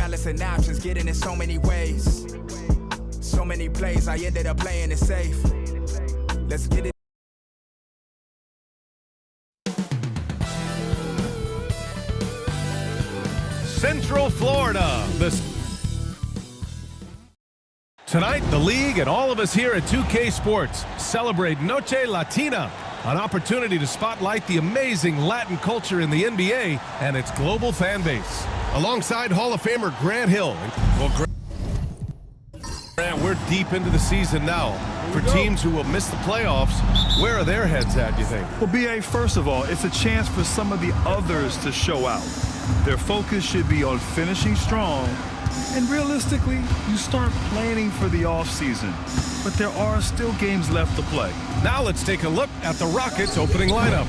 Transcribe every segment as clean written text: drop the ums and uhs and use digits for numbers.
balancing options, getting in so many ways. So many plays, I ended up playing it safe. Let's get it. Central Florida. Tonight, the league and all of us here at 2K Sports celebrate Noche Latina, an opportunity to spotlight the amazing Latin culture in the NBA and its global fan base. Alongside Hall of Famer Grant Hill. Well, Grant, we're deep into the season now. For teams who will miss the playoffs, where are their heads at, you think? Well, BA, first of all, it's a chance for some of the others to show out. Their focus should be on finishing strong, and realistically, you start planning for the offseason. But there are still games left to play. Now let's take a look at the Rockets' opening lineup.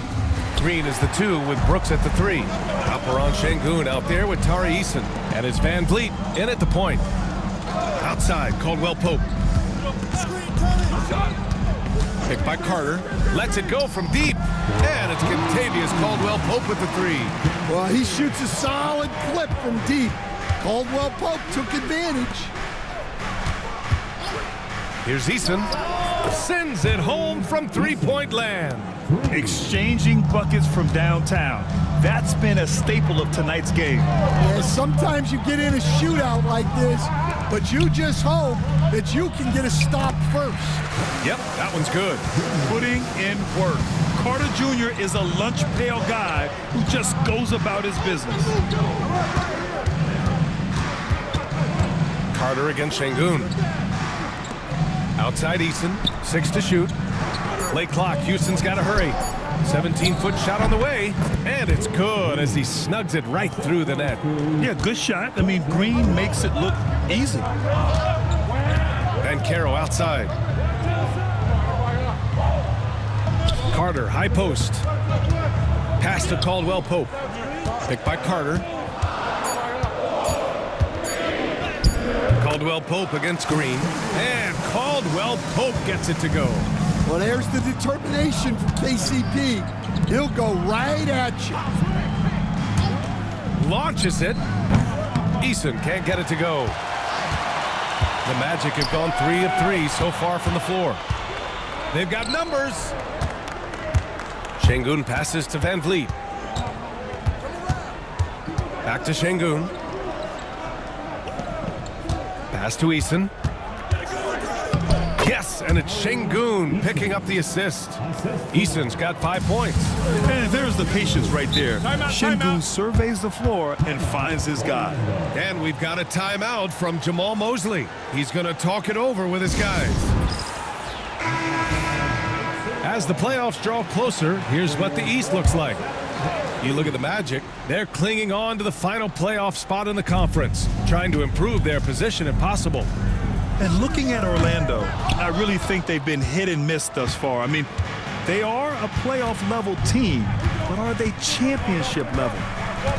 Green is the 2 with Brooks at the 3. Alperon Şengün out there with Tari Eason. And it's Van Vliet in at the point. Outside, Caldwell Pope. Picked by Carter. Lets it go from deep. And it's Kentavious Caldwell Pope with the 3. Well, he shoots a solid clip from deep. Caldwell Pope took advantage. Here's Eason. Sends it home from three-point land. Exchanging buckets from downtown. That's been a staple of tonight's game. Yeah, sometimes you get in a shootout like this, but you just hope that you can get a stop first. Yep, that one's good. Putting in work. Carter Jr. is a lunch pail guy who just goes about his business. Carter against Şengün. Outside Eason, 6 to shoot. Late clock, Houston's got to hurry. 17-foot shot on the way, and it's good as he snugs it right through the net. Yeah, good shot. I mean, Green makes it look easy. Van Caro outside. Carter, high post. Pass to Caldwell Pope. Picked by Carter. Caldwell Pope against Green. And Caldwell Pope gets it to go. Well, there's the determination from KCP. He'll go right at you. Launches it. Eason can't get it to go. The Magic have gone 3 of 3 so far from the floor. They've got numbers. Şengün passes to Van Vliet. Back to Şengün. Pass to Eason. Yes, and it's Şengün picking up the assist. Eason's got 5 points. And there's the patience right there. Şengün surveys the floor and finds his guy. And we've got a timeout from Jamal Mosley. He's going to talk it over with his guys. As the playoffs draw closer, here's what the East looks like. You look at the Magic, they're clinging on to the final playoff spot in the conference, trying to improve their position if possible. And looking at Orlando, I really think they've been hit and miss thus far. I mean, they are a playoff-level team, but are they championship level?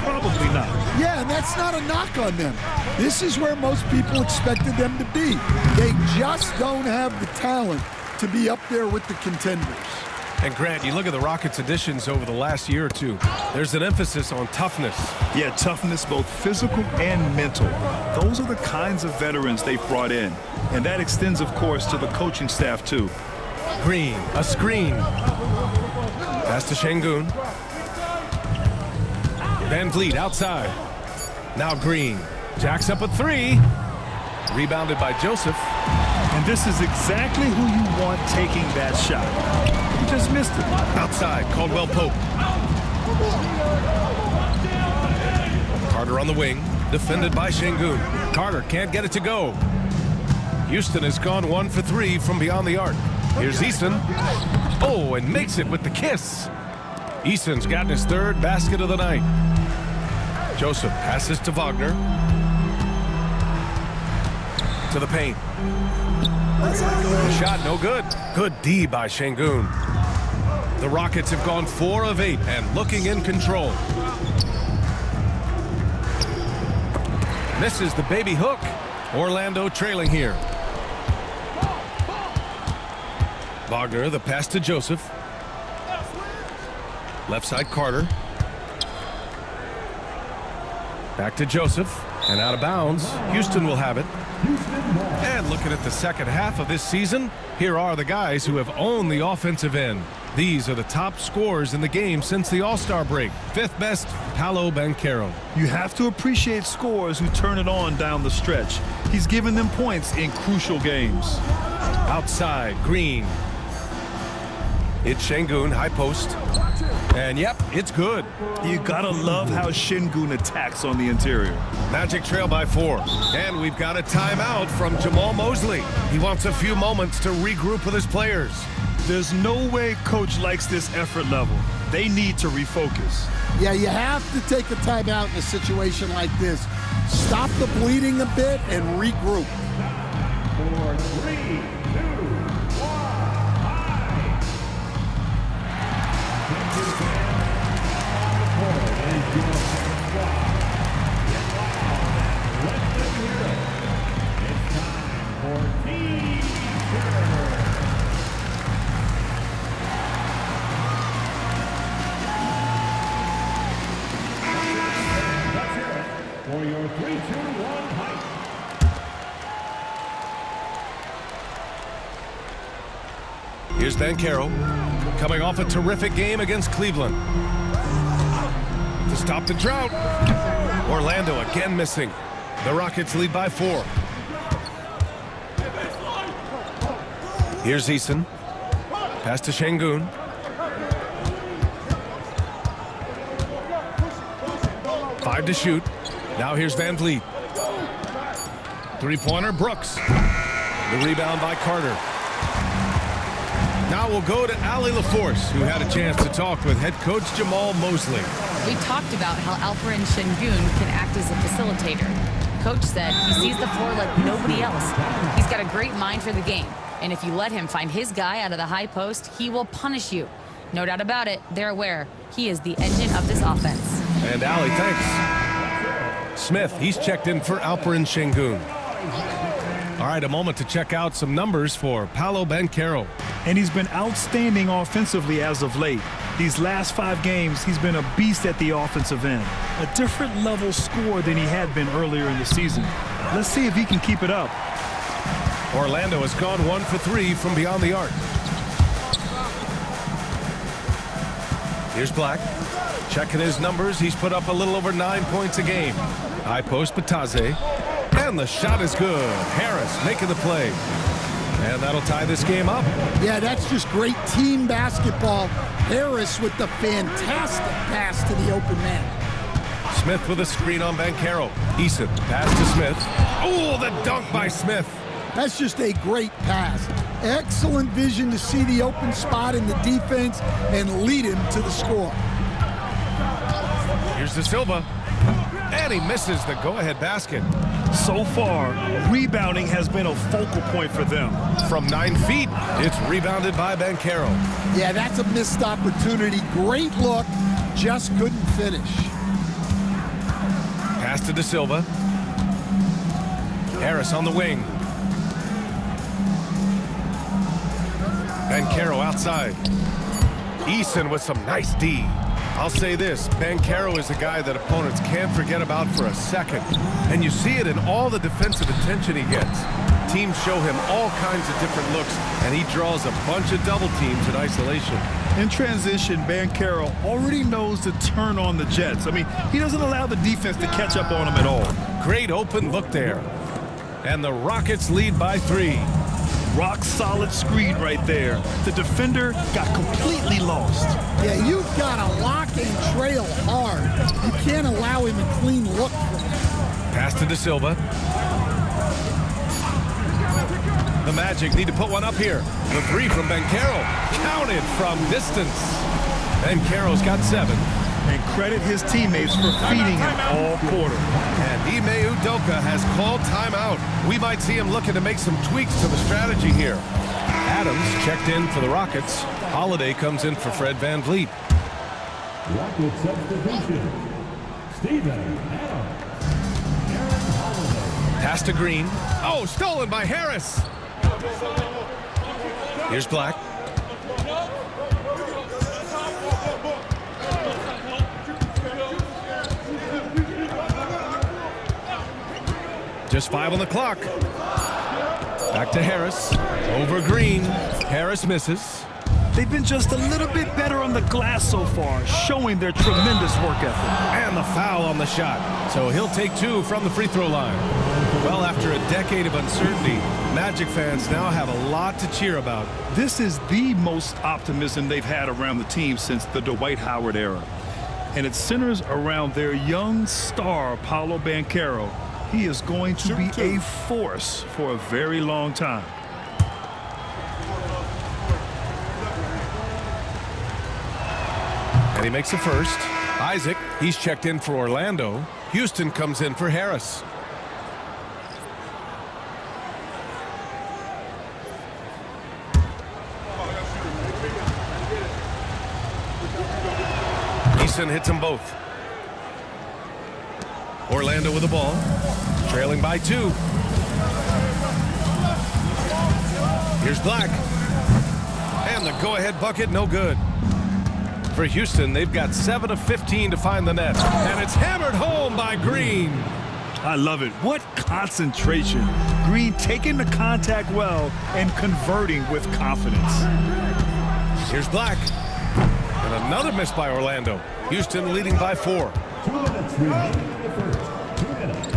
Probably not. Yeah, and that's not a knock on them. This is where most people expected them to be. They just don't have the talent to be up there with the contenders. And Grant, you look at the Rockets' additions over the last year or two. There's an emphasis on toughness. Yeah, toughness, both physical and mental. Those are the kinds of veterans they've brought in. And that extends, of course, to the coaching staff, too. Green, a screen. Pass to Şengün. Van Vliet outside. Now Green. Jacks up a 3. Rebounded by Joseph. And this is exactly who you want taking that shot. You just missed it. Outside, Caldwell Pope. Carter on the wing, defended by Şengün. Carter can't get it to go. Houston has gone 1 for 3 from beyond the arc. Here's Eason. Oh, and makes it with the kiss. Eason's gotten his 3rd basket of the night. Joseph passes to Wagner. To the paint. The shot no good. Good D by Şengün. The Rockets have gone 4 of 8 and looking in control. Misses the baby hook. Orlando trailing here. Wagner, the pass to Joseph. Left side Carter. Back to Joseph, and out of bounds. Houston will have it. And looking at the second half of this season, here are the guys who have owned the offensive end. These are the top scorers in the game since the All-Star break. Fifth best, Paolo Banchero. You have to appreciate scorers who turn it on down the stretch. He's given them points in crucial games. Outside, Green. It's Şengün, high post. And yep, it's good. You gotta love how Şengün attacks on the interior. Magic trail by 4. And we've got a timeout from Jamal Mosley. He wants a few moments to regroup with his players. There's no way coach likes this effort level. They need to refocus. Yeah, you have to take a timeout in a situation like this. Stop the bleeding a bit and regroup. 4, 3, 2, 1. For your 3, 2, 1 hike. Here's Banchero, coming off a terrific game against Cleveland. To stop the drought. Orlando again missing. The Rockets lead by 4. Here's Eason. Pass to Şengün. Five to shoot. Now here's Van Vliet. Three-pointer, Brooks. The rebound by Carter. Now we'll go to Allie LaForce, who had a chance to talk with head coach Jamal Mosley. We talked about how Alperen Şengün can act as a facilitator. Coach said he sees the floor like nobody else. He's got a great mind for the game. And if you let him find his guy out of the high post, he will punish you. No doubt about it, they're aware. He is the engine of this offense. And Allie, thanks. Smith, he's checked in for Alperen Şengün. All right, a moment to check out some numbers for Paolo Banchero. And he's been outstanding offensively as of late. These last 5 games, he's been a beast at the offensive end. A different level scorer than he had been earlier in the season. Let's see if he can keep it up. Orlando has gone 1 for 3 from beyond the arc. Here's Black. Checking his numbers, he's put up a little over 9 points a game. High post, Bataze. And the shot is good. Harris making the play. And that'll tie this game up. Yeah, that's just great team basketball. Harris with the fantastic pass to the open man. Smith with a screen on Banchero. Eason, pass to Smith. Oh, the dunk by Smith. That's just a great pass. Excellent vision to see the open spot in the defense and lead him to the score. Here's De Silva. And he misses the go-ahead basket. So far, rebounding has been a focal point for them. From 9 feet, it's rebounded by Banchero. Yeah, that's a missed opportunity. Great look, just couldn't finish. Pass to De Silva. Harris on the wing. Banchero outside. Eason with some nice D. I'll say this, Banchero is a guy that opponents can't forget about for a second. And you see it in all the defensive attention he gets. Teams show him all kinds of different looks, and he draws a bunch of double teams in isolation. In transition, Banchero already knows to turn on the Jets. I mean, he doesn't allow the defense to catch up on him at all. Great open look there. And the Rockets lead by 3. Rock solid screen right there. The defender got completely lost. Yeah, you've got to lock and trail hard. You can't allow him a clean look. Pass to De Silva. The Magic need to put one up here. The 3 from Banchero. Counted from distance. Banchero's got 7. And credit his teammates for feeding him all quarter. And Ime Udoka has called timeout. We might see him looking to make some tweaks to the strategy here. Adams checked in for the Rockets. Holiday comes in for Fred Van Vliet. Rocket substitution. Steven Adams. Aaron Holiday. Pass to Green. Oh, stolen by Harris. Here's Black. Just 5 on the clock. Back to Harris. Over Green. Harris misses. They've been just a little bit better on the glass so far, showing their tremendous work ethic. And the foul on the shot. So he'll take 2 from the free throw line. Well, after a decade of uncertainty, Magic fans now have a lot to cheer about. This is the most optimism they've had around the team since the Dwight Howard era. And it centers around their young star, Paolo Banchero. He is going to be a force for a very long time. And he makes the first. Isaac, he's checked in for Orlando. Houston comes in for Harris. Easton hits them both. Orlando with the ball, trailing by 2. Here's Black. And the go-ahead bucket, no good. For Houston, they've got 7 of 15 to find the net. And it's hammered home by Green. I love it. What concentration. Green taking the contact well and converting with confidence. Here's Black. And another miss by Orlando. Houston leading by 4. 2 minutes remaining in the first. 2 minutes.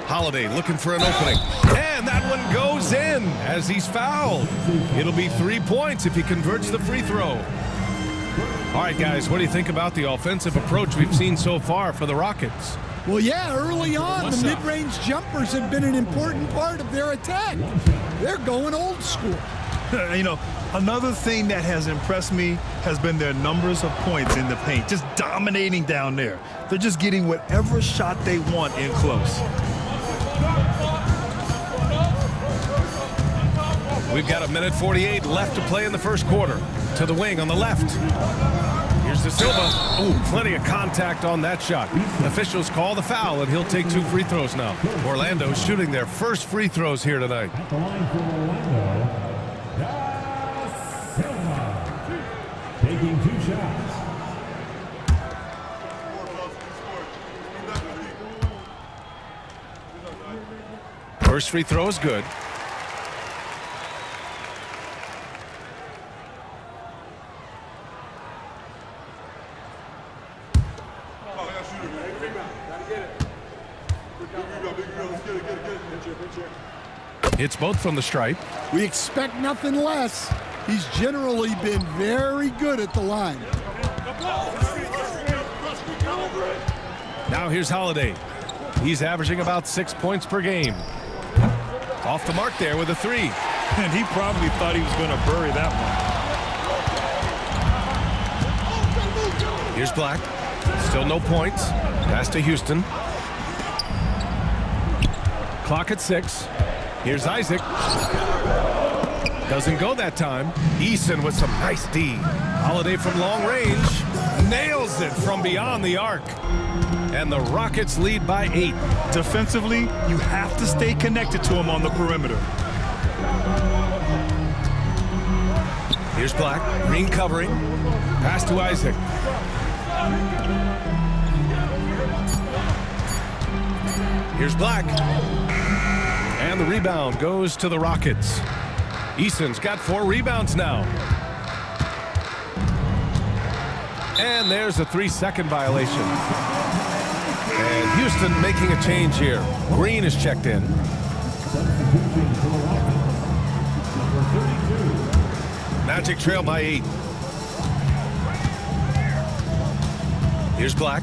Holiday looking for an opening. And that one goes in as he's fouled. It'll be 3 points if he converts the free throw. All right, guys, what do you think about the offensive approach we've seen so far for the Rockets? Well, yeah, early on, What's the up? mid-range jumpers have been an important part of their attack. They're going old school. You know, another thing that has impressed me has been their numbers of points in the paint, just dominating down there. They're just getting whatever shot they want in close. We've got 1:48 left to play in the first quarter. To the wing on the left. Here's De Silva. Oh, plenty of contact on that shot. Officials call the foul, and he'll take 2 free throws now. Orlando shooting their first free throws here tonight. At the line for Orlando, De Silva. Taking 2 shots. First free throw is good. Hits both from the stripe. We expect nothing less. He's generally been very good at the line. Now here's Holiday. He's averaging about 6 points per game. Off the mark there with a 3. And he probably thought he was going to bury that one. Here's Black. Still no points. Pass to Houston. Clock at 6. Here's Isaac. Doesn't go that time. Eason with some nice D. Holiday from long range. Nails it from beyond the arc. And the Rockets lead by 8. Defensively, you have to stay connected to him on the perimeter. Here's Black. Green covering. Pass to Isaac. Here's Black. And the rebound goes to the Rockets. Eason's got 4 rebounds now. And there's a 3-second violation. And Houston making a change here. Green is checked in. Substitution for the Rockets. Number 32. Magic trail by 8. Here's Black.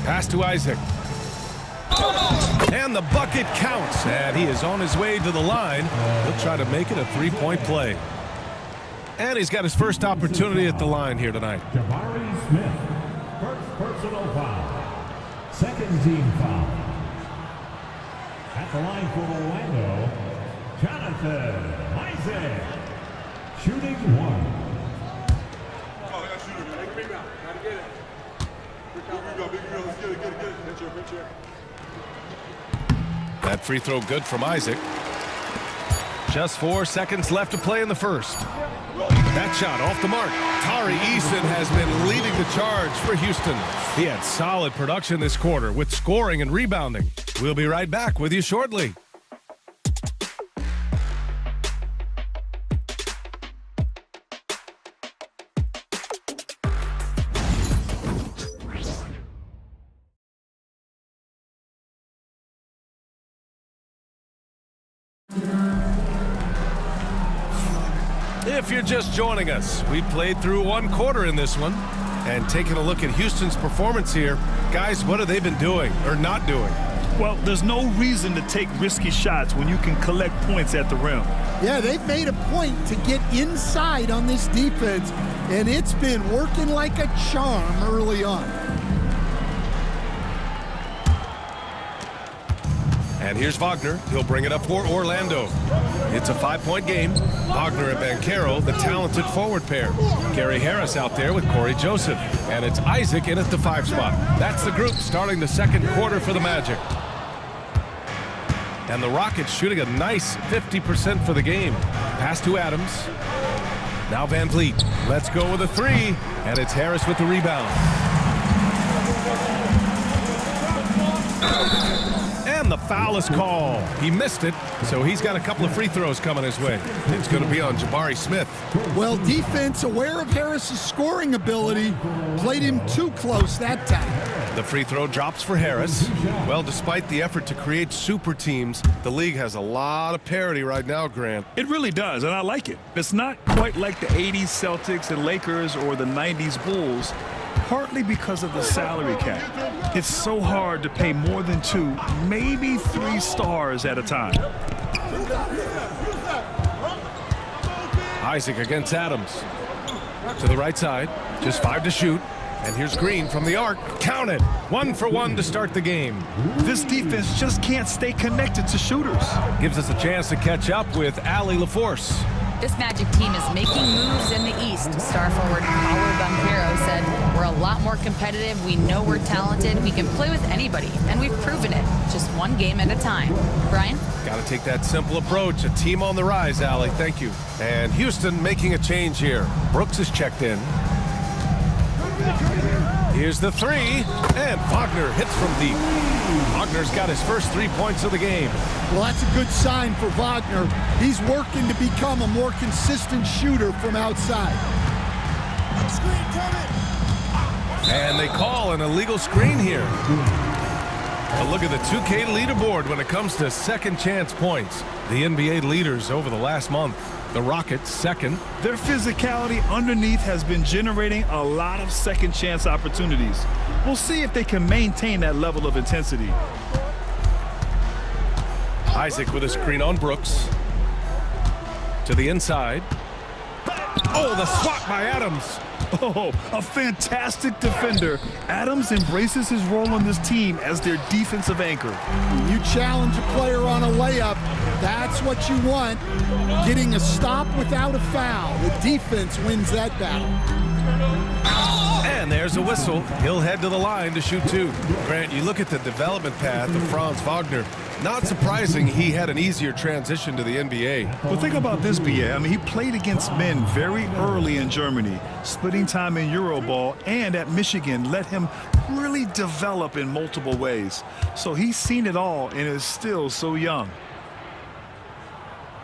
Pass to Isaac. And the bucket counts. And he is on his way to the line. He'll try to make it a 3-point play. And he's got his first opportunity at the line here tonight. Jabari Smith. First personal foul. Second team foul. At the line for Orlando, Jonathan Isaac. Shooting 1. That free throw good from Isaac. Just 4 seconds left to play in the first. That shot off the mark. Tari Eason has been leading the charge for Houston. He had solid production this quarter with scoring and rebounding. We'll be right back with you shortly. If you're just joining us, we played through 1 quarter in this one. And taking a look at Houston's performance here, guys, what have they been doing or not doing? Well, there's no reason to take risky shots when you can collect points at the rim. Yeah, they've made a point to get inside on this defense, and it's been working like a charm early on. And here's Wagner. He'll bring it up for Orlando. It's a 5-point game. Wagner and Banchero, the talented forward pair. Gary Harris out there with Corey Joseph. And it's Isaac in at the 5 spot. That's the group starting the second quarter for the Magic. And the Rockets shooting a nice 50% for the game. Pass to Adams. Now Van Vliet. Let's go with a 3. And it's Harris with the rebound. And the foul is called. He missed it, so he's got a couple of free throws coming his way. It's going to be on Jabari Smith. Well, defense, aware of Harris's scoring ability, played him too close that time. The free throw drops for Harris. Well, despite the effort to create super teams, the league has a lot of parity right now, Grant. It really does, and I like it. It's not quite like the 80s Celtics and Lakers or the 90s Bulls, partly because of the salary cap. It's so hard to pay more than 2, maybe 3 stars at a time. Isaac against Adams. To the right side, just 5 to shoot. And here's Green from the arc. Count it. 1 for 1 to start the game. This defense just can't stay connected to shooters. Gives us a chance to catch up with Allie LaForce. This Magic team is making moves in the East. Star forward Paolo Banchero said, we're a lot more competitive. We know we're talented. We can play with anybody, and we've proven it. Just 1 game at a time. Brian? Got to take that simple approach. A team on the rise, Allie. Thank you. And Houston making a change here. Brooks is checked in. Here's the 3, and Wagner hits from deep. Wagner's got his first 3 points of the game. Well, that's a good sign for Wagner. He's working to become a more consistent shooter from outside. And they call an illegal screen here. A look at the 2K leaderboard when it comes to second chance points. The NBA leaders over the last month. The Rockets second. Their physicality underneath has been generating a lot of second chance opportunities. We'll see if they can maintain that level of intensity. Isaac with a screen on Brooks. To the inside. Oh, the swat by Adams. Oh, a fantastic defender. Adams embraces his role on this team as their defensive anchor. You challenge a player on a layup, that's what you want. Getting a stop without a foul. The defense wins that battle. And there's a whistle. He'll head to the line to shoot 2. Grant, you look at the development path of Franz Wagner. Not surprising he had an easier transition to the NBA. Well, think about this, BA. I mean, he played against men very early in Germany, splitting time in Euroball, and at Michigan let him really develop in multiple ways. So he's seen it all and is still so young.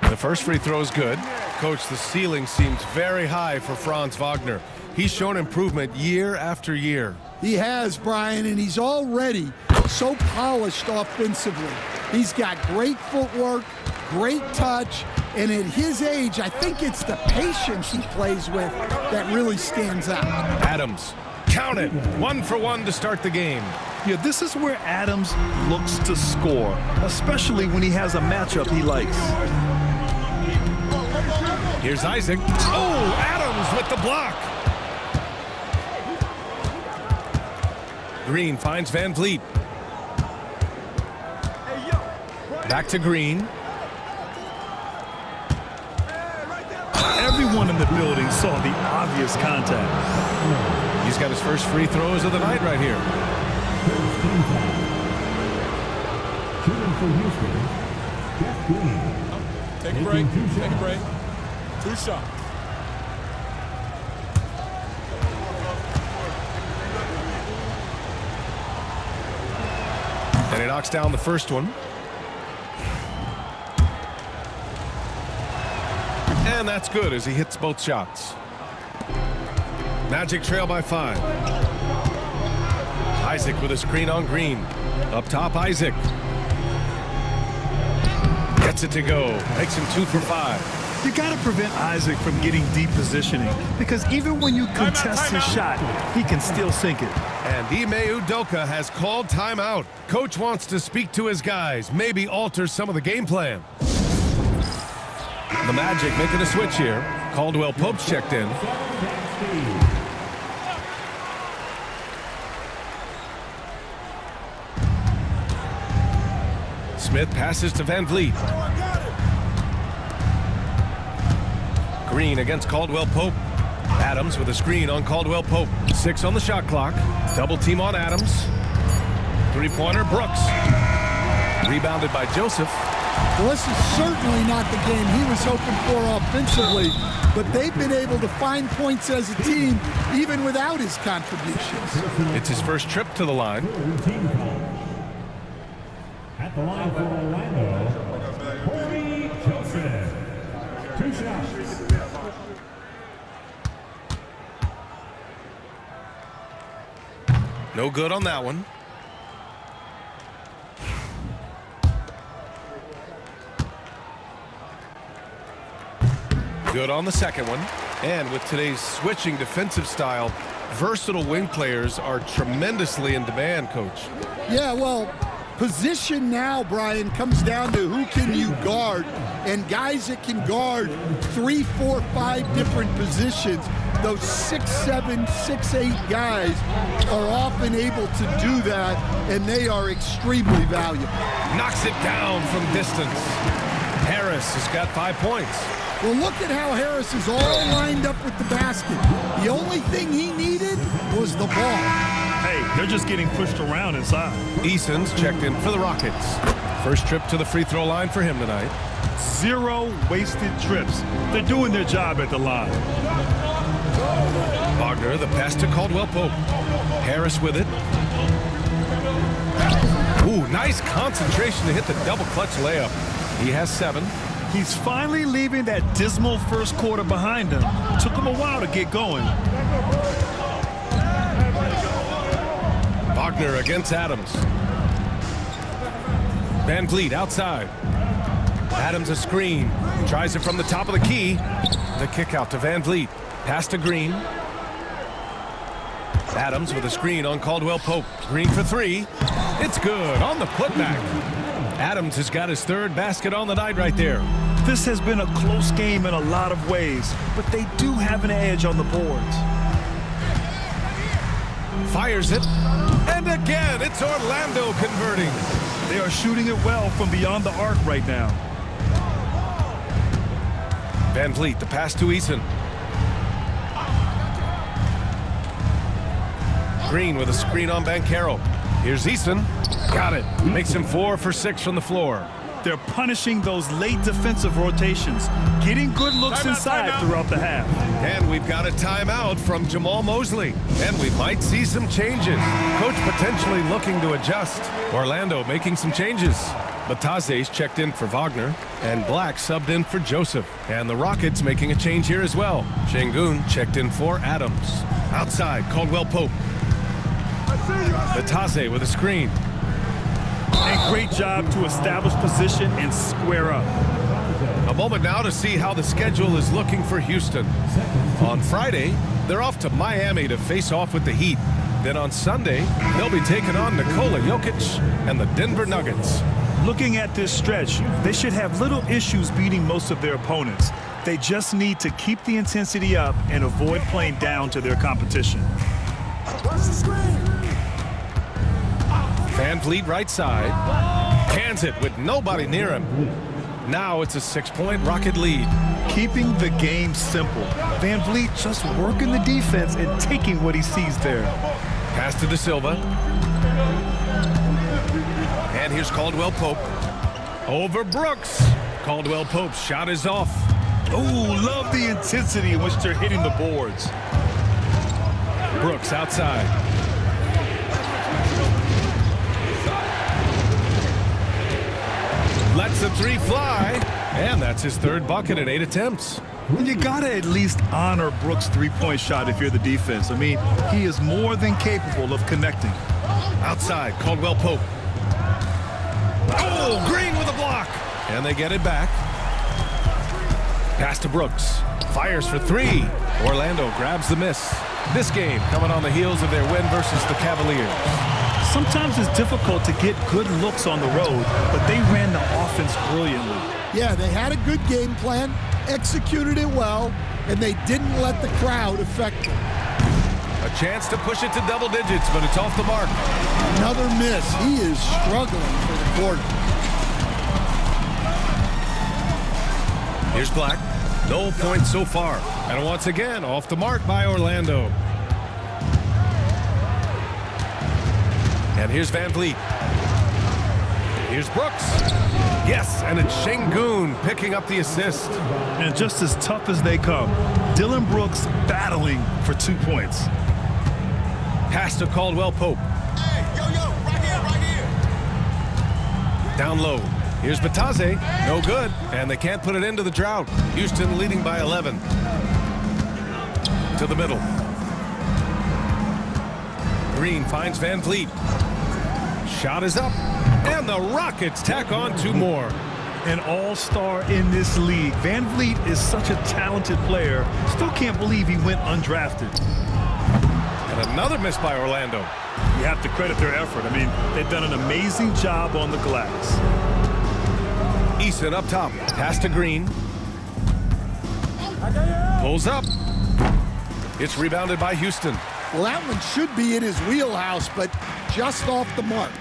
The first free throw is good. Coach, the ceiling seems very high for Franz Wagner. He's shown improvement year after year. He has, Brian, and he's already so polished offensively. He's got great footwork, great touch, and at his age, I think it's the patience he plays with that really stands out. Adams, count it. 1 for 1 to start the game. Yeah, this is where Adams looks to score, especially when he has a matchup he likes. Here's Isaac. Oh, Adams with the block. Green finds Van Vliet. Back to Green. Everyone in the building saw the obvious contact. He's got his first free throws of the night right here. Shooting for Houston, Jeff Green. Take a break. Take a break. 2 shots. And he knocks down the first one. And that's good as he hits both shots. Magic trail by 5. Isaac with a screen on Green. Up top, Isaac. Gets it to go. Makes him 2 for 5. You got to prevent Isaac from getting deep positioning because even when you contest his shot, he can still sink it. And Ime Udoka has called timeout. Coach wants to speak to his guys, maybe alter some of the game plan. The Magic making a switch here. Caldwell Pope's checked in. Smith passes to Van Vliet. Green against Caldwell Pope. Adams with a screen on Caldwell Pope. 6 on the shot clock. Double team on Adams. 3-pointer Brooks. Rebounded by Joseph. Well, this is certainly not the game he was hoping for offensively, but they've been able to find points as a team even without his contributions. It's his first trip to the line. At the line for Orlando, Corey Joseph. 2 shots. No good on that one. Good on the second one. And with today's switching defensive style, versatile wing players are tremendously in demand, Coach. Yeah, well, position now, Brian, comes down to who can you guard, and guys that can guard 3, 4, 5 different positions. Those 6'7", 6'8" guys are often able to do that, and they are extremely valuable. Knocks it down from distance. Harris has got 5 points. Well, look at how Harris is all lined up with the basket. The only thing he needed was the ball. Hey, they're just getting pushed around inside. Eason's checked in for the Rockets. First trip to the free throw line for him tonight. 0 wasted trips. They're doing their job at the line. Wagner, the pass to Caldwell Pope. Harris with it. Ooh, nice concentration to hit the double clutch layup. He has 7. He's finally leaving that dismal first quarter behind him. Took him a while to get going. Wagner against Adams. Van Vliet outside. Adams a screen. Tries it from the top of the key. The kick out to Van Vliet. Pass to Green. Adams with a screen on Caldwell Pope. Green for 3. It's good on the putback. Adams has got his 3rd basket on the night right there. This has been a close game in a lot of ways, but they do have an edge on the boards. Fires it. And again, it's Orlando converting. They are shooting it well from beyond the arc right now. Van Vliet, the pass to Eason. Green with a screen on Banchero. Here's Eason. Got it. Makes him 4 for 6 from the floor. They're punishing those late defensive rotations, getting good looks inside throughout the half. And we've got a timeout from Jamal Mosley. And we might see some changes. Coach potentially looking to adjust. Orlando making some changes. Bataze's checked in for Wagner. And Black subbed in for Joseph. And the Rockets making a change here as well. Şengün checked in for Adams. Outside, Caldwell Pope. Bataze with a screen. And great job to establish position and square up. A moment now to see how the schedule is looking for Houston. On Friday, they're off to Miami to face off with the Heat. Then on Sunday, they'll be taking on Nikola Jokic and the Denver Nuggets. Looking at this stretch, they should have little issues beating most of their opponents. They just need to keep the intensity up and avoid playing down to their competition. Van Vliet right side. Cans it with nobody near him. Now it's a 6-point Rocket lead. Keeping the game simple. Van Vliet just working the defense and taking what he sees there. Pass to De Silva. And here's Caldwell Pope. Over Brooks. Caldwell Pope's shot is off. Oh, love the intensity in which they're hitting the boards. Brooks outside. Lets the three fly, and that's his third bucket in 8 attempts. And you gotta at least honor Brooks' three-point shot if you're the defense. I mean, he is more than capable of connecting. Outside, Caldwell Pope. Oh, Green with a block. And they get it back. Pass to Brooks. Fires for three. Orlando grabs the miss. This game coming on the heels of their win versus the Cavaliers. Sometimes it's difficult to get good looks on the road, but they ran the offense brilliantly. Yeah, they had a good game plan, executed it well, and they didn't let the crowd affect them. A chance to push it to double digits, but it's off the mark. Another miss. He is struggling for the quarter. Here's Black. No points so far. And once again, off the mark by Orlando. And here's Van Vliet. Here's Brooks. Yes, and it's Şengün picking up the assist. And just as tough as they come, Dillon Brooks battling for 2 points. Pass to Caldwell Pope. Hey, yo, right here. Down low. Here's Batase. No good. And they can't put it into the drought. Houston leading by 11. To the middle. Green finds Van Vliet. Shot is up. And the Rockets tack on 2 more. An all-star in this league. Van Vliet is such a talented player. Still can't believe he went undrafted. And another miss by Orlando. You have to credit their effort. I mean, they've done an amazing job on the glass. Eason up top. Pass to Green. Pulls up. It's rebounded by Houston. Well, that one should be in his wheelhouse, but just off the mark.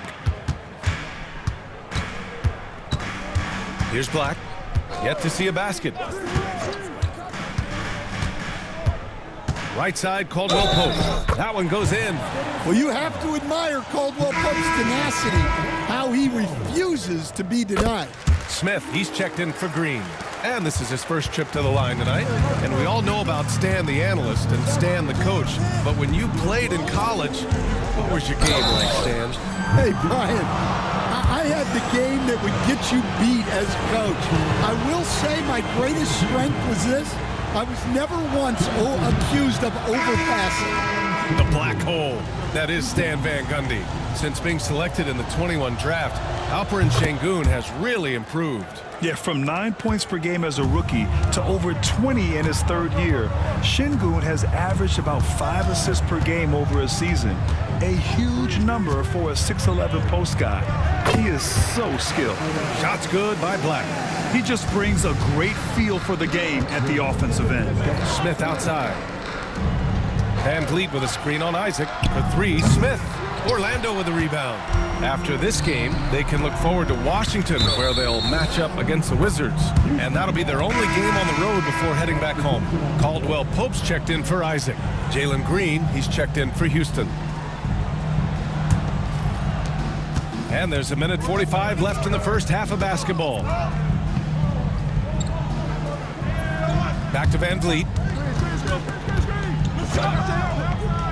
Here's Black. Yet to see a basket. Right side, Caldwell Pope. That one goes in. Well, you have to admire Caldwell Pope's tenacity, how he refuses to be denied. Smith, he's checked in for Green. And this is his first trip to the line tonight. And we all know about Stan the analyst and Stan the coach. But when you played in college, what was your game like, Stan? Hey, Brian, I had the game that would get you beat as a coach. I will say my greatest strength was this. I was never once accused of overpassing. The black hole. That is Stan Van Gundy. Since being selected in the 21 draft, Alperen Şengün has really improved. Yeah, from 9 points per game as a rookie to over 20 in his third year, Şengün has averaged about 5 assists per game over a season. A huge number for a 6'11 post guy. He is so skilled. Shots good by Black. He just brings a great feel for the game at the offensive end. Smith outside. Van Vliet with a screen on Isaac. For three, Smith. Orlando with a rebound. After this game, they can look forward to Washington, where they'll match up against the Wizards. And that'll be their only game on the road before heading back home. Caldwell Pope's checked in for Isaac. Jalen Green, he's checked in for Houston. And there's 1:45 left in the first half of basketball. Back to Van Vliet.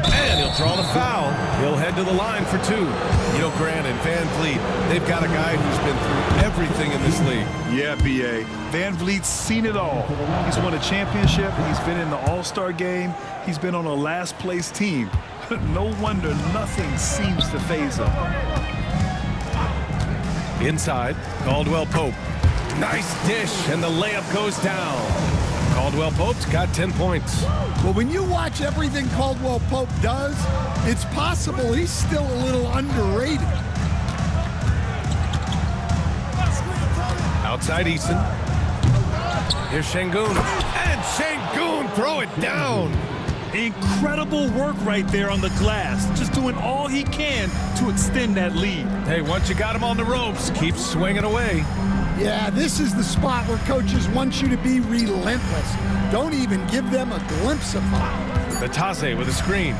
And he'll draw the foul. He'll head to the line for 2. You know, Grant and Van Vliet, they've got a guy who's been through everything in this league. Yeah, B.A. Van Vliet's seen it all. He's won a championship. He's been in the All-Star game. He's been on a last-place team. No wonder nothing seems to faze him. Inside, Caldwell Pope. Nice dish, and the layup goes down. Caldwell Pope's got 10 points. Well, when you watch everything Caldwell Pope does, it's possible he's still a little underrated. Outside Eason. Here's Şengün. And Şengün throw it down. Incredible work right there on the glass. Just doing all he can to extend that lead. Hey, once you got him on the ropes, keep swinging away. Yeah, this is the spot where coaches want you to be relentless. Don't even give them a glimpse of hope. Batase with a screen.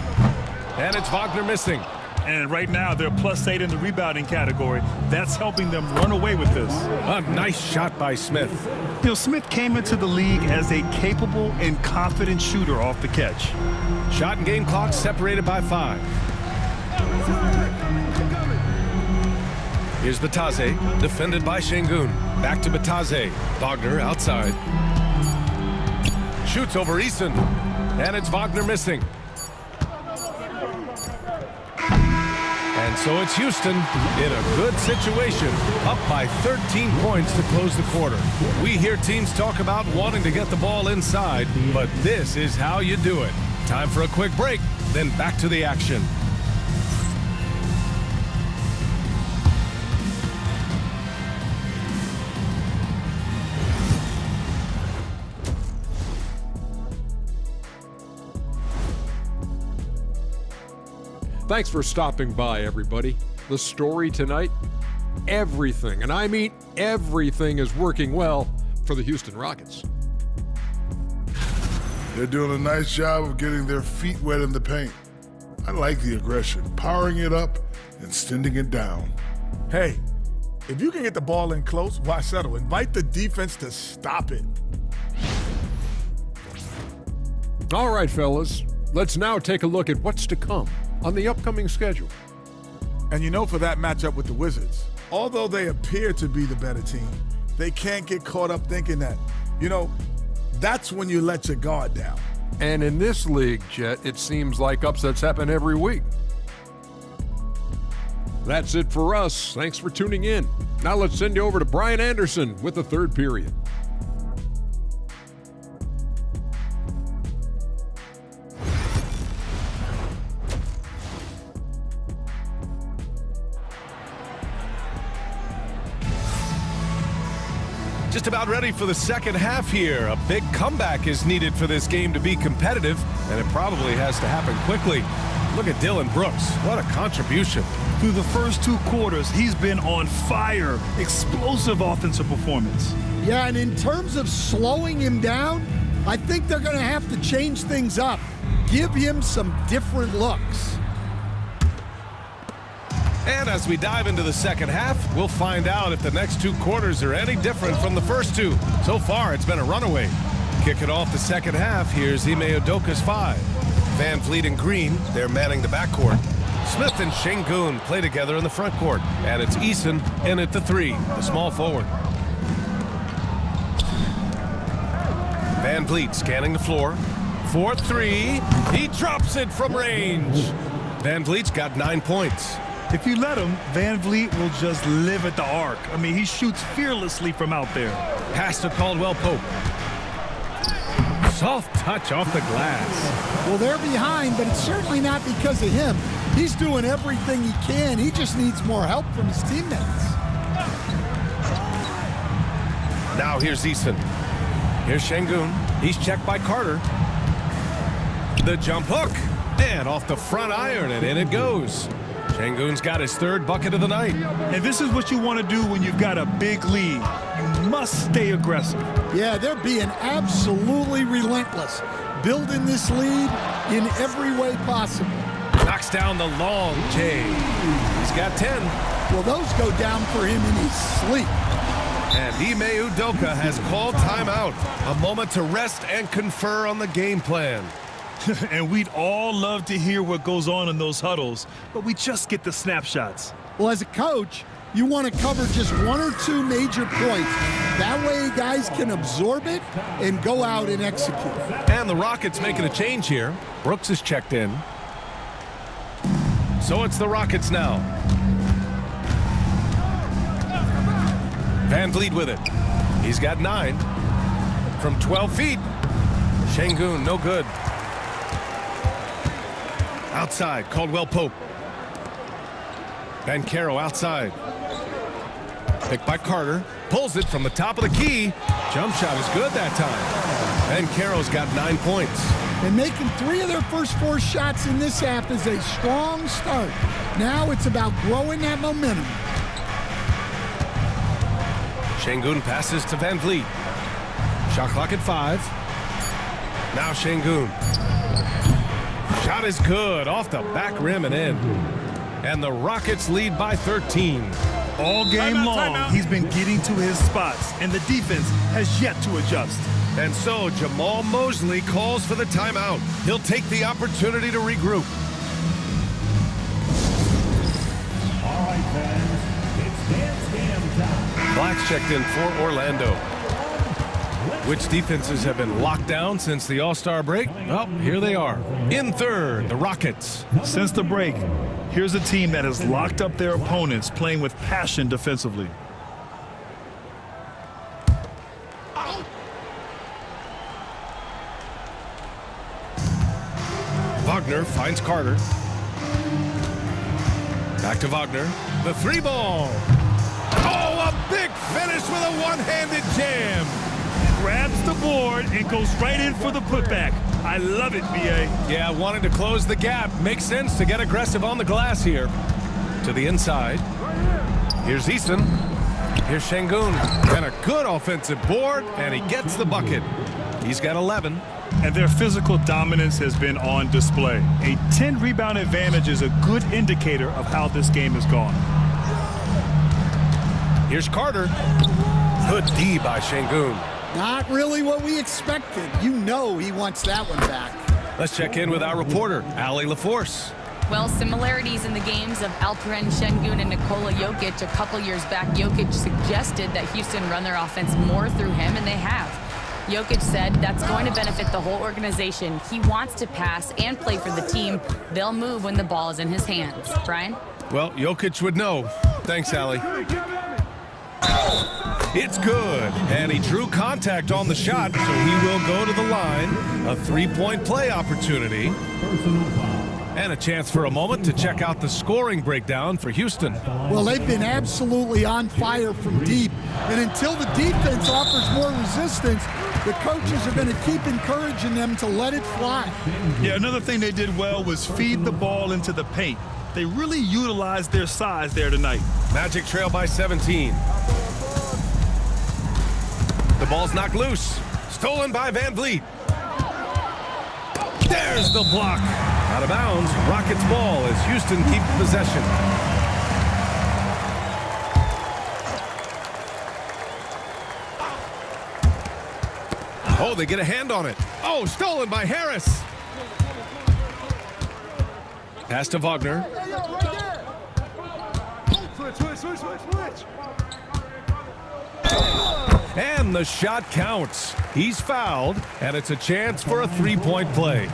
And it's Wagner missing. And right now, they're +8 in the rebounding category. That's helping them run away with this. A nice shot by Smith. You know, Smith came into the league as a capable and confident shooter off the catch. Shot and game clock separated by 5. Here's Bataze, defended by Şengün. Back to Bataze. Wagner outside. Shoots over Eason. And it's Wagner missing. And so it's Houston in a good situation, up by 13 points to close the quarter. We hear teams talk about wanting to get the ball inside, but this is how you do it. Time for a quick break, then back to the action. Thanks for stopping by, everybody. The story tonight, everything, and I mean everything, is working well for the Houston Rockets. They're doing a nice job of getting their feet wet in the paint. I like the aggression, powering it up and sending it down. Hey, if you can get the ball in close, why settle? Invite the defense to stop it. All right, fellas, let's now take a look at what's to come on the upcoming schedule. And you know, for that matchup with the Wizards, although they appear to be the better team, they can't get caught up thinking that, you know, that's when you let your guard down. And in this league, Jet, it seems like upsets happen every week. That's it for us. Thanks for tuning in. Now let's send you over to Brian Anderson with the third period. Just about ready for the second half here. A big comeback is needed for this game to be competitive, and it probably has to happen quickly. Look at Dylan Brooks. What a contribution. Through the first 2 quarters, he's been on fire. Explosive offensive performance. Yeah, and in terms of slowing him down, I think they're going to have to change things up. Give him some different looks. And as we dive into the second half, we'll find out if the next 2 quarters are any different from the first 2. So far, it's been a runaway. Kicking off the second half, here's Ime Udoka's 5. Van Vliet and Green, they're manning the backcourt. Smith and Şengün play together in the front court. And it's Eason in at the 3, the small forward. Van Vliet scanning the floor. 4-3. He drops it from range. Van Vliet's got 9 points. If you let him, Van Vliet will just live at the arc. I mean, he shoots fearlessly from out there. Pass to Caldwell Pope. Soft touch off the glass. Well, they're behind, but it's certainly not because of him. He's doing everything he can. He just needs more help from his teammates. Now here's Eason. Here's Şengün. He's checked by Carter. The jump hook. And off the front iron, and in it goes. Şengün's got his 3rd bucket of the night. And this is what you want to do when you've got a big lead. You must stay aggressive. Yeah, they're being absolutely relentless, building this lead in every way possible. Knocks down the long J. He's got 10. Well, those go down for him in his sleep. And Ime Udoka has called timeout. A moment to rest and confer on the game plan. And we'd all love to hear what goes on in those huddles, but we just get the snapshots. Well, as a coach, you want to cover just 1 or 2 major points. That way guys can absorb it and go out and execute. And the Rockets making a change here. Brooks is checked in. So it's the Rockets now. Van Vliet with it. He's got 9. From 12 feet. Şengün, no good. Outside, Caldwell Pope. Banchero outside. Picked by Carter. Pulls it from the top of the key. Jump shot is good that time. Banchero's got 9 points. And making 3 of their first 4 shots in this half is a strong start. Now it's about growing that momentum. Şengün passes to Van Vliet. Shot clock at 5. Now Şengün. Shot is good, off the back rim and in. and the Rockets lead by 13. All game long, he's been getting to his spots, and the defense has yet to adjust. And so Jamal Mosley calls for the timeout. He'll take the opportunity to regroup. All right, fans, it's dance game time. Black's checked in for Orlando. Which defenses have been locked down since the All-Star break? Well, here they are. In third, the Rockets. Since the break, here's a team that has locked up their opponents, playing with passion defensively. Wagner finds Carter. Back to Wagner. The three ball. Oh, a big finish with a one-handed jam. Grabs the board and goes right in for the putback. I love it, B.A. Yeah, wanting to close the gap. Makes sense to get aggressive on the glass here. To the inside. Here's Easton. Here's Şengün. And a good offensive board, and he gets the bucket. He's got 11. And their physical dominance has been on display. A 10-rebound advantage is a good indicator of how this game has gone. Here's Carter. Good D by Şengün. Not really what we expected. You know he wants that one back. Let's check in with our reporter, Allie LaForce. Well, similarities in the games of Alperen Şengün and Nikola Jokic. A couple years back, Jokic suggested that Houston run their offense more through him, and they have. Jokic said that's going to benefit the whole organization. He wants to pass and play for the team. They'll move when the ball is in his hands. Brian? Well, Jokic would know. Thanks, Allie. It's good, and he drew contact on the shot, so he will go to the line. A three-point play opportunity. And a chance for a moment to check out the scoring breakdown for Houston. Well, they've been absolutely on fire from deep, and until the defense offers more resistance, the coaches are going to keep encouraging them to let it fly. Yeah, another thing they did well was feed the ball into the paint. They really utilized their size there tonight. Magic trail by 17. The ball's knocked loose. Stolen by Van Vliet. There's the block. Out of bounds, Rockets ball as Houston keeps possession. Oh, they get a hand on it. Oh, stolen by Harris. Pass to Wagner. And the shot counts. He's fouled, and it's a chance for a three-point play.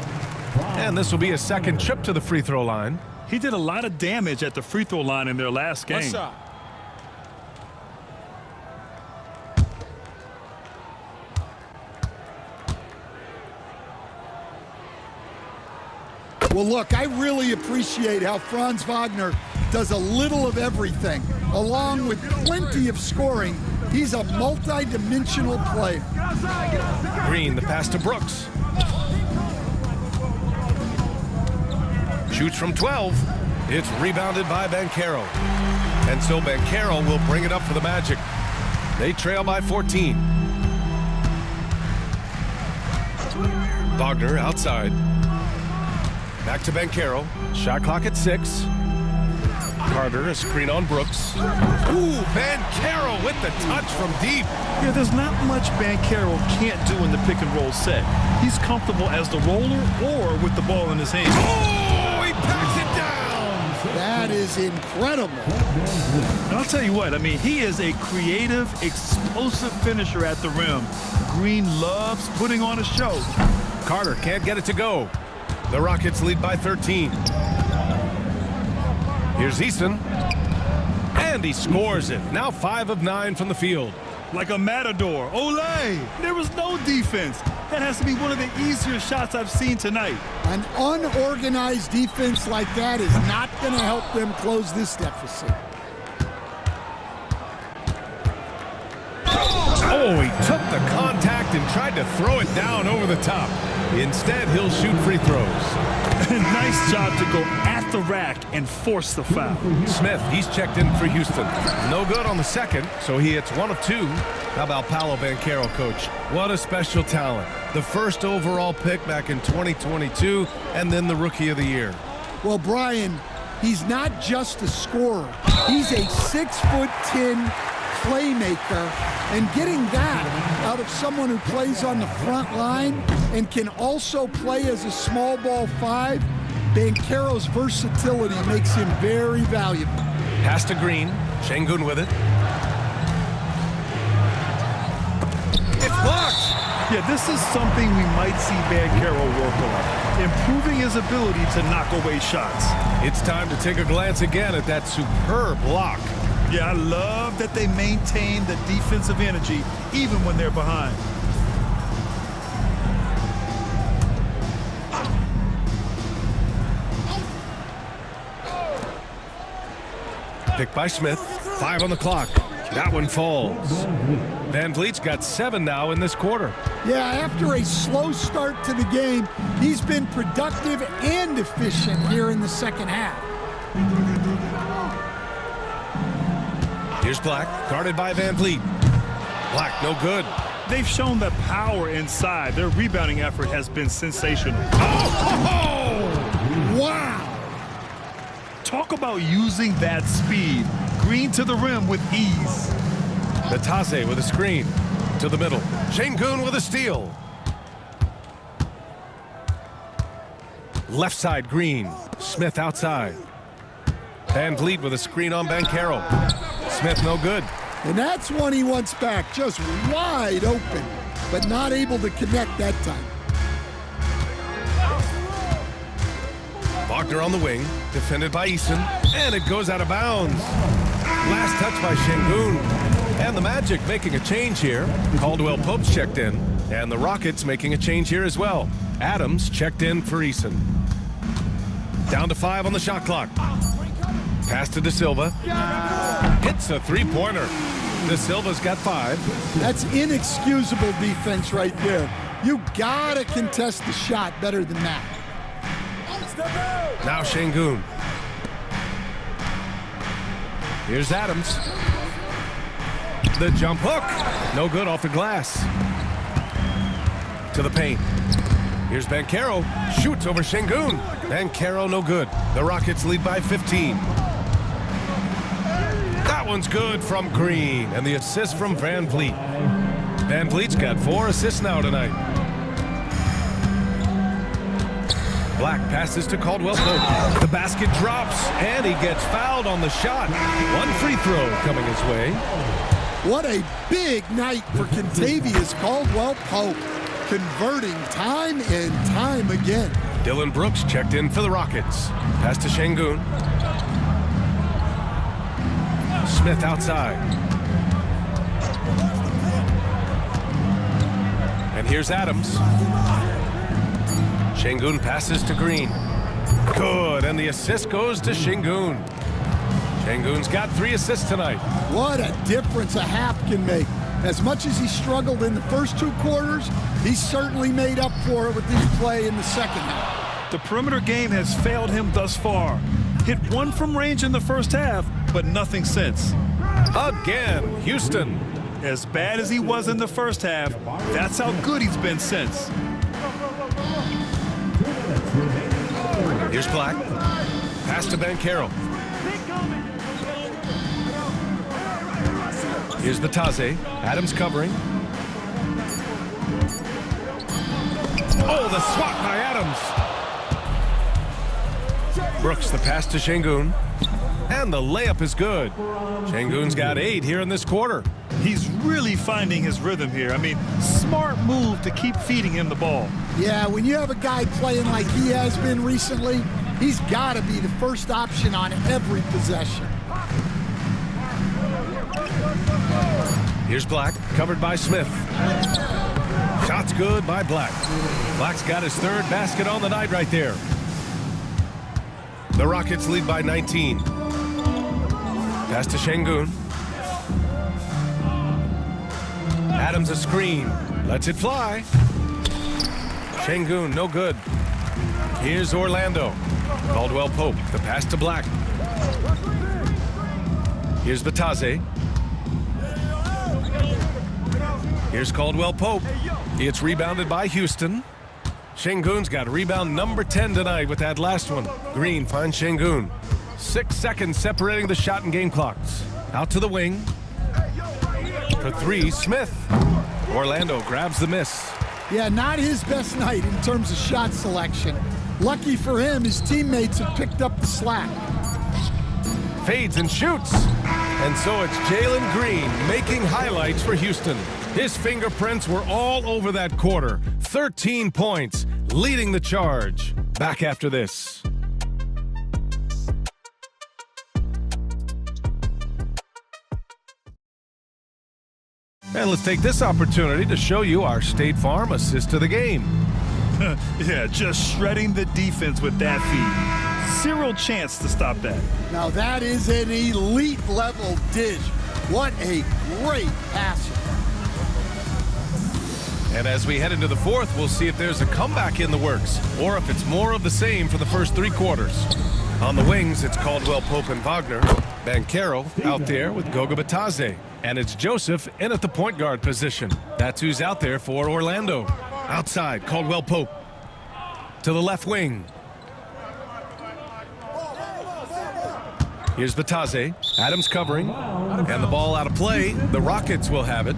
And this will be a second trip to the free throw line. He did a lot of damage at the free throw line in their last game. Well, look, I really appreciate how Franz Wagner does a little of everything. Along with plenty of scoring, he's a multi-dimensional player. Green, the pass to Brooks. Shoots from 12. It's rebounded by Banchero. And so Banchero will bring it up for the Magic. They trail by 14. Wagner outside. Back to Banchero. Shot clock at 6. Carter, a screen on Brooks. Ooh, Banchero with the touch from deep. Yeah, there's not much Banchero can't do in the pick and roll set. He's comfortable as the roller or with the ball in his hands. Oh, he packs it down. That is incredible. And I'll tell you what, I mean, he is a creative, explosive finisher at the rim. Green loves putting on a show. Carter can't get it to go. The Rockets lead by 13. Here's Easton. And he scores it. Now 5 of 9 from the field. Like a matador. Olay! There was no defense. That has to be one of the easier shots I've seen tonight. An unorganized defense like that is not going to help them close this deficit. Oh, he took the contact and tried to throw it down over the top. Instead, he'll shoot free throws. Nice job to go at the rack and force the foul. Smith, he's checked in for Houston. No good on the second, so he hits 1 of 2. How about Paolo Banchero, coach? What a special talent. The first overall pick back in 2022, and then the Rookie of the Year. Well, Brian, he's not just a scorer. He's a 6'10" playmaker, and getting that out of someone who plays on the front line and can also play as a small ball 5, Banchero's versatility makes him very valuable. Pass to Green. Şengün with it. It's blocked. Yeah, this is something we might see Banchero work on, improving his ability to knock away shots. It's time to take a glance again at that superb block. Yeah, I love that they maintain the defensive energy even when they're behind. Picked by Smith. 5 on the clock. That one falls. Van Vliet's got 7 now in this quarter. Yeah, after a slow start to the game, he's been productive and efficient here in the second half. Here's Black, guarded by Van Vliet. Black, no good. They've shown the power inside. Their rebounding effort has been sensational. Oh! Wow! Talk about using that speed. Green to the rim with ease. Natase with a screen. To the middle. Şengün with a steal. Left side, Green. Smith outside. Van Vliet with a screen on Banchero. Smith no good. And that's one he wants back, just wide open, but not able to connect that time. Wagner on the wing, defended by Eason, and it goes out of bounds. Last touch by Şengün. And the Magic making a change here. Caldwell Pope's checked in, and the Rockets making a change here as well. Adams checked in for Eason. Down to 5 on the shot clock. Pass to De Silva. Hits a three-pointer. De Silva's got 5. That's inexcusable defense right there. You gotta contest the shot better than that. Now Şengün. Here's Adams. The jump hook. No good off the glass. To the paint. Here's Banchero. Shoots over Şengün. Banchero no good. The Rockets lead by 15. That one's good from Green. And the assist from Van Vliet. Van Vliet's got 4 assists now tonight. Black passes to Caldwell Pope. The basket drops, and he gets fouled on the shot. 1 free throw coming his way. What a big night for Kentavious Caldwell Pope, converting time and time again. Dylan Brooks checked in for the Rockets. Pass to Şengün. Smith outside. And here's Adams. Şengün passes to Green. Good, and the assist goes to Şengün. Şengün's got 3 assists tonight. What a difference a half can make. As much as he struggled in the first 2 quarters, he certainly made up for it with his play in the second half. The perimeter game has failed him thus far. Hit 1 from range in the first half, but nothing since. Again, Houston. As bad as he was in the first half, that's how good he's been since. Here's Black. Pass to Banchero. Here's the Taze. Adams covering. Oh, the swat by Adams. Brooks, the pass to Şengün. And the layup is good. Şengün's got 8 here in this quarter. He's really finding his rhythm here. I mean, smart move to keep feeding him the ball. Yeah, when you have a guy playing like he has been recently, he's got to be the first option on every possession. Here's Black, covered by Smith. Shot's good by Black. Black's got his 3rd basket on the night right there. The Rockets lead by 19. Pass to Şengün. Adams a screen. Lets it fly. Şengün, no good. Here's Orlando. Caldwell Pope, the pass to Black. Here's Bataze. Here's Caldwell Pope. It's rebounded by Houston. Şengün's got rebound number 10 tonight with that last one. Green finds Şengün. 6 seconds separating the shot and game clocks. Out to the wing. For three, Smith. Orlando grabs the miss. Yeah, not his best night in terms of shot selection. Lucky for him, his teammates have picked up the slack. Fades and shoots. And so it's Jalen Green making highlights for Houston. His fingerprints were all over that quarter. 13 points, leading the charge. Back after this. And let's take this opportunity to show you our State Farm assist to the game. Yeah, just shredding the defense with that feed. Zero chance to stop that. Now that is an elite level dish. What a great passer. And as we head into the fourth, we'll see if there's a comeback in the works or if it's more of the same for the first 3 quarters. On the wings, it's Caldwell Pope and Wagner. Bancaro out there with Goga Batadze. And it's Joseph in at the point guard position. That's who's out there for Orlando. Outside, Caldwell Pope. To the left wing. Here's Batadze. Adams covering. And the ball out of play. The Rockets will have it.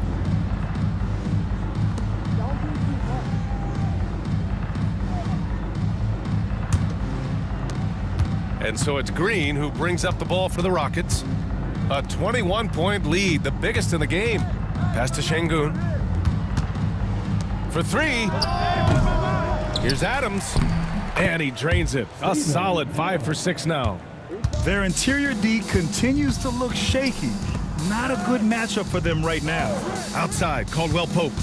And so it's Green who brings up the ball for the Rockets. A 21-point lead, the biggest in the game. Pass to Şengün. For three. Here's Adams. And he drains it. A solid 5 for 6 now. Their interior D continues to look shaky. Not a good matchup for them right now. Outside, Caldwell Pope.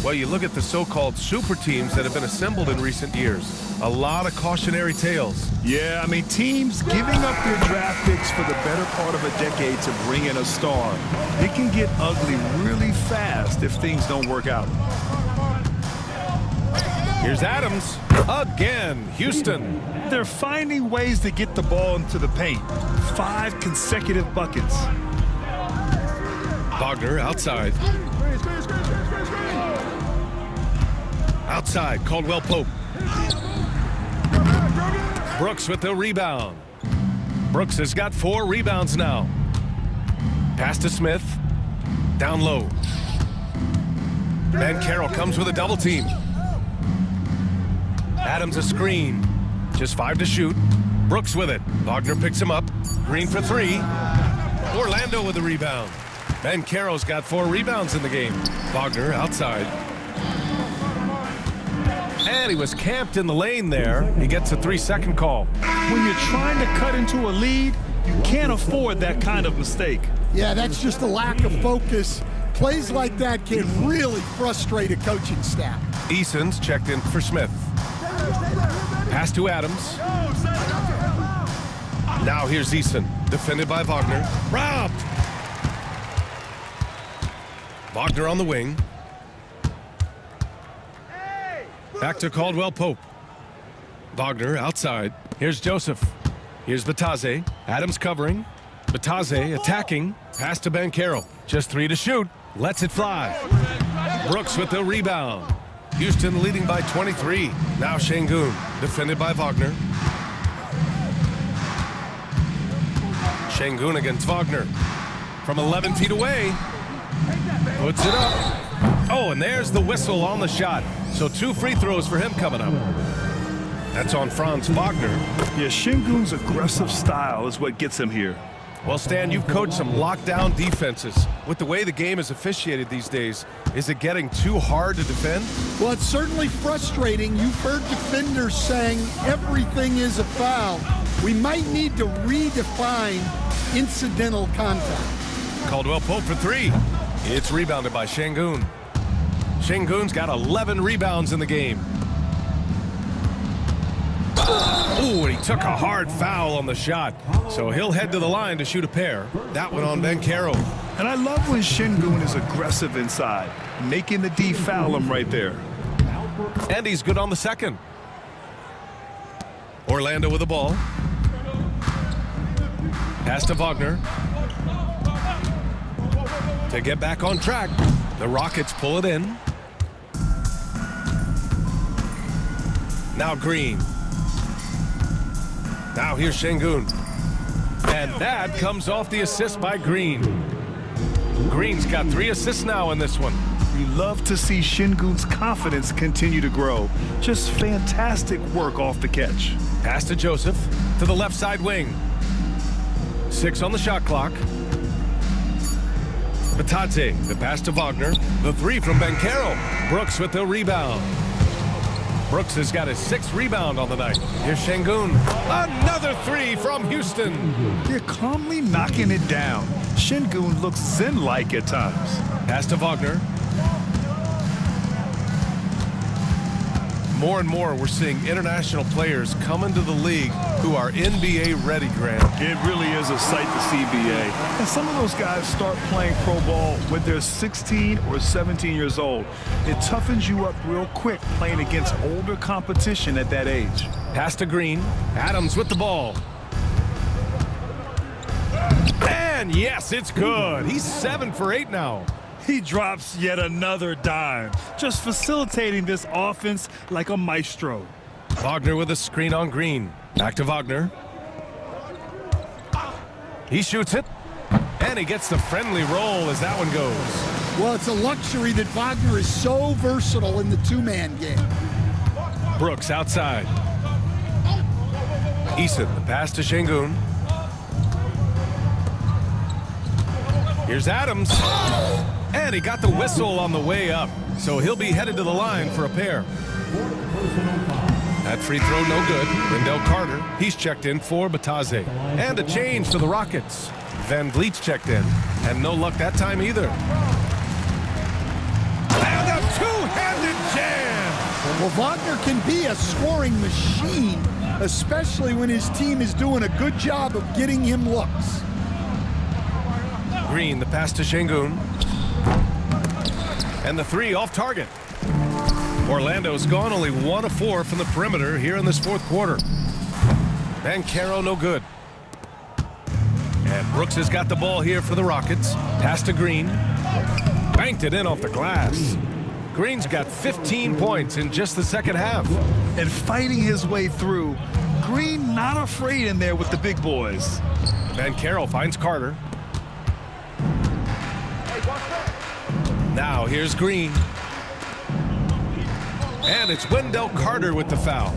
Well, you look at the so-called super teams that have been assembled in recent years. A lot of cautionary tales. Yeah, I mean, teams giving up their draft picks for the better part of a decade to bring in a star. It can get ugly really fast if things don't work out. Here's Adams. Again, Houston. They're finding ways to get the ball into the paint. 5 consecutive buckets. Wagner outside. Outside, Caldwell Pope. Brooks with the rebound. Brooks has got 4 rebounds now. Pass to Smith. Down low. Bancaro comes with a double team. Adams a screen. Just 5 to shoot. Brooks with it. Wagner picks him up. Green for 3. Orlando with the rebound. Bancaro's got 4 rebounds in the game. Wagner outside. And he was camped in the lane there. He gets a 3-second call. When you're trying to cut into a lead, you can't afford that kind of mistake. Yeah, that's just a lack of focus. Plays like that can really frustrate a coaching staff. Eason's checked in for Smith. Pass to Adams. Now here's Eason, defended by Wagner. Robbed! Wagner on the wing. Back to Caldwell Pope. Wagner outside. Here's Joseph. Here's Batadze. Adams covering. Batadze attacking. Pass to Bancaro. Just 3 to shoot. Lets it fly. Brooks with the rebound. Houston leading by 23. Now Şengün, defended by Wagner. Şengün against Wagner. From 11 feet away. Puts it up. Oh, and there's the whistle on the shot. So 2 free throws for him coming up. That's on Franz Wagner. Yeah, Şengün's aggressive style is what gets him here. Well, Stan, you've coached some lockdown defenses. With the way the game is officiated these days, is it getting too hard to defend? Well, it's certainly frustrating. You've heard defenders saying everything is a foul. We might need to redefine incidental contact. Caldwell Pope for 3. It's rebounded by Şengün. Şengün's got 11 rebounds in the game. Ooh, and he took a hard foul on the shot. So he'll head to the line to shoot a pair. That one on Bancaro. And I love when Şengün is aggressive inside, making the D foul him right there. And he's good on the second. Orlando with the ball. Pass to Wagner. To get back on track, the Rockets pull it in. Now Green. Now here's Şengün. And that comes off the assist by Green. Green's got 3 assists now in this one. You love to see Şengün's confidence continue to grow. Just fantastic work off the catch. Pass to Joseph, to the left side wing. 6 on the shot clock. Batadze, the pass to Wagner. The 3 from Banchero. Brooks with the rebound. Brooks has got his 6th rebound on the night. Here's Şengün. Another 3 from Houston. They're calmly knocking it down. Şengün looks zen-like at times. Pass to Wagner. More and more, we're seeing international players come into the league who are NBA ready, Grant. It really is a sight to see, BA. And some of those guys start playing pro ball when they're 16 or 17 years old. It toughens you up real quick playing against older competition at that age. Pass to Green. Adams with the ball. And yes, it's good. He's 7 for 8 now. He drops yet another dime, just facilitating this offense like a maestro. Wagner with a screen on Green. Back to Wagner. He shoots it, and he gets the friendly roll as that one goes. Well, it's a luxury that Wagner is so versatile in the two-man game. Brooks outside. Eason, the pass to Şengün. Here's Adams. And he got the whistle on the way up, so he'll be headed to the line for a pair. That free throw no good. Wendell Carter, he's checked in for Batadze. And a change for the Rockets. Van Vliet's checked in, and no luck that time either. And a two-handed jam! Well, Wagner can be a scoring machine, especially when his team is doing a good job of getting him looks. Green, the pass to Şengün. And the 3 off target. Orlando's gone only 1 of 4 from the perimeter here in this 4th quarter. Banchero no good. And Brooks has got the ball here for the Rockets. Pass to Green. Banked it in off the glass. Green's got 15 points in just the second half. And fighting his way through, Green not afraid in there with the big boys. Banchero finds Carter. Now here's Green. And it's Wendell Carter with the foul.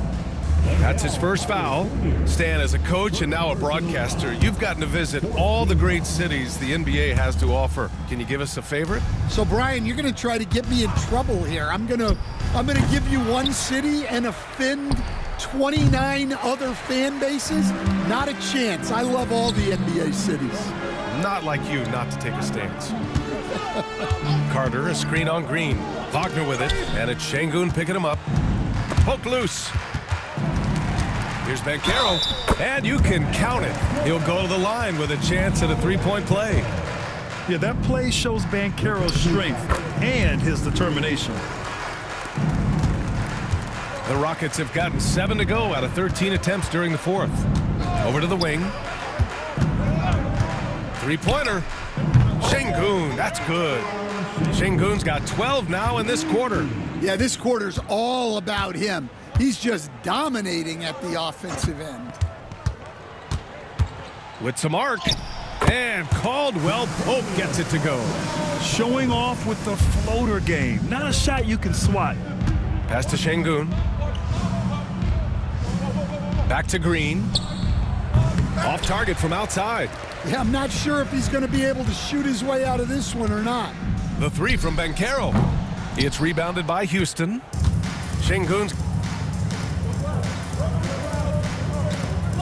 That's his first foul. Stan, as a coach and now a broadcaster, you've gotten to visit all the great cities the NBA has to offer. Can you give us a favorite? So, Brian, you're going to try to get me in trouble here. I'm going to give you one city and offend 29 other fan bases. Not a chance. I love all the NBA cities. Not like you not to take a stance. Carter, a screen on Green. Wagner with it, and it's Şengün picking him up. Poked loose. Here's Banchero, and you can count it. He'll go to the line with a chance at a three-point play. Yeah, that play shows Banchero's strength and his determination. The Rockets have gotten 7 to go out of 13 attempts during the 4th. Over to the wing. Three-pointer. Şengün, that's good. Şengün's got 12 now in this quarter. Yeah, this quarter's all about him. He's just dominating at the offensive end. With some arc, and Caldwell Pope gets it to go. Showing off with the floater game. Not a shot you can swat. Pass to Şengün. Back to Green. Off target from outside. Yeah, I'm not sure if he's going to be able to shoot his way out of this one or not. The 3 from Banchero. It's rebounded by Houston. Şengün's.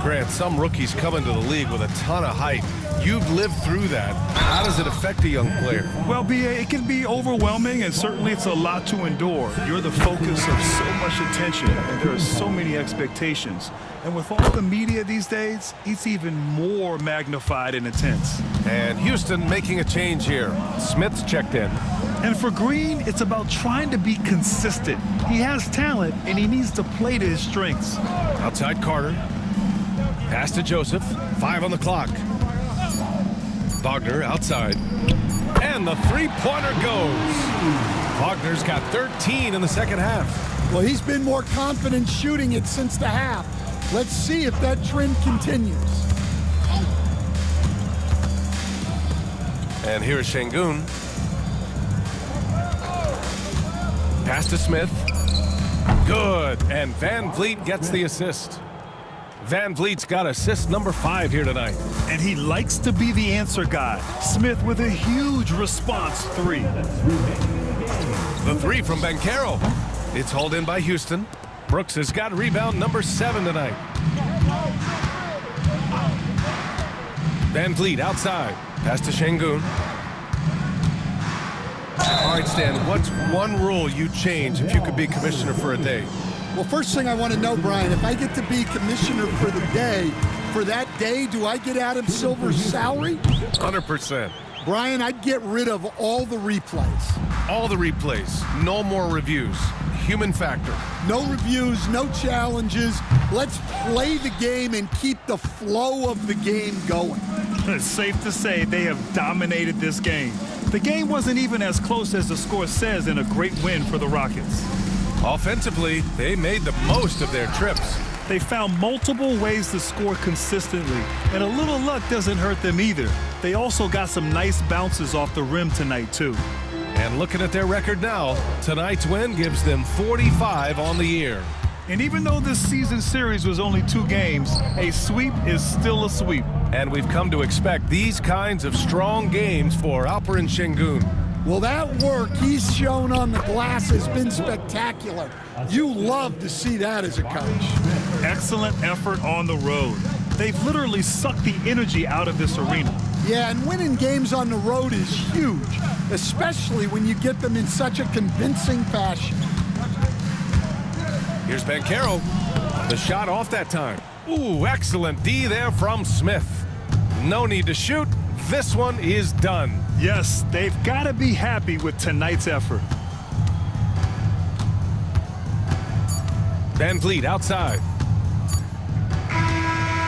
Grant, some rookies come into the league with a ton of height. You've lived through that. How does it affect a young player? Well, BA, it can be overwhelming, and certainly it's a lot to endure. You're the focus of so much attention, and there are so many expectations. And with all the media these days, it's even more magnified and intense. And Houston making a change here. Smith's checked in. And for Green, it's about trying to be consistent. He has talent, and he needs to play to his strengths. Outside Carter. Pass to Joseph. 5 on the clock. Wagner outside. And the three-pointer goes. Wagner's got 13 in the second half. Well, he's been more confident shooting it since the half. Let's see if that trend continues. And here's Şengün. Pass to Smith. Good. And Van Vliet gets the assist. Van Vliet's got assist number 5 here tonight. And he likes to be the answer guy. Smith with a huge response 3. The 3 from Banchero. It's hauled in by Houston. Brooks has got rebound number 7 tonight. Van Vliet outside. Pass to Şengün. All right, Stan, what's one rule you'd change if you could be commissioner for a day? Well, first thing I want to know, Brian, if I get to be commissioner for the day, for that day, do I get Adam Silver's salary? 100%. Brian, I'd get rid of all the replays. All the replays. No more reviews. Human factor. No reviews, no challenges. Let's play the game and keep the flow of the game going. It's safe to say they have dominated this game. The game wasn't even as close as the score says in a great win for the Rockets. Offensively, they made the most of their trips. They found multiple ways to score consistently, and a little luck doesn't hurt them either. They also got some nice bounces off the rim tonight, too. And looking at their record now, tonight's win gives them 45 on the year. And even though this season series was only 2 games, a sweep is still a sweep. And we've come to expect these kinds of strong games for Alperen Şengün. Well, that work he's shown on the glass has been spectacular. You love to see that as a coach. Excellent effort on the road. They've literally sucked the energy out of this arena. Yeah, and winning games on the road is huge, especially when you get them in such a convincing fashion. Here's Banchero. The shot off that time. Ooh, excellent D there from Smith. No need to shoot. This one is done. Yes, they've got to be happy with tonight's effort. Van Vliet outside.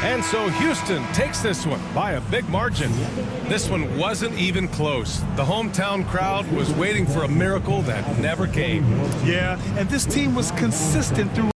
And so Houston takes this one by a big margin. This one wasn't even close. The hometown crowd was waiting for a miracle that never came. Yeah, and this team was consistent through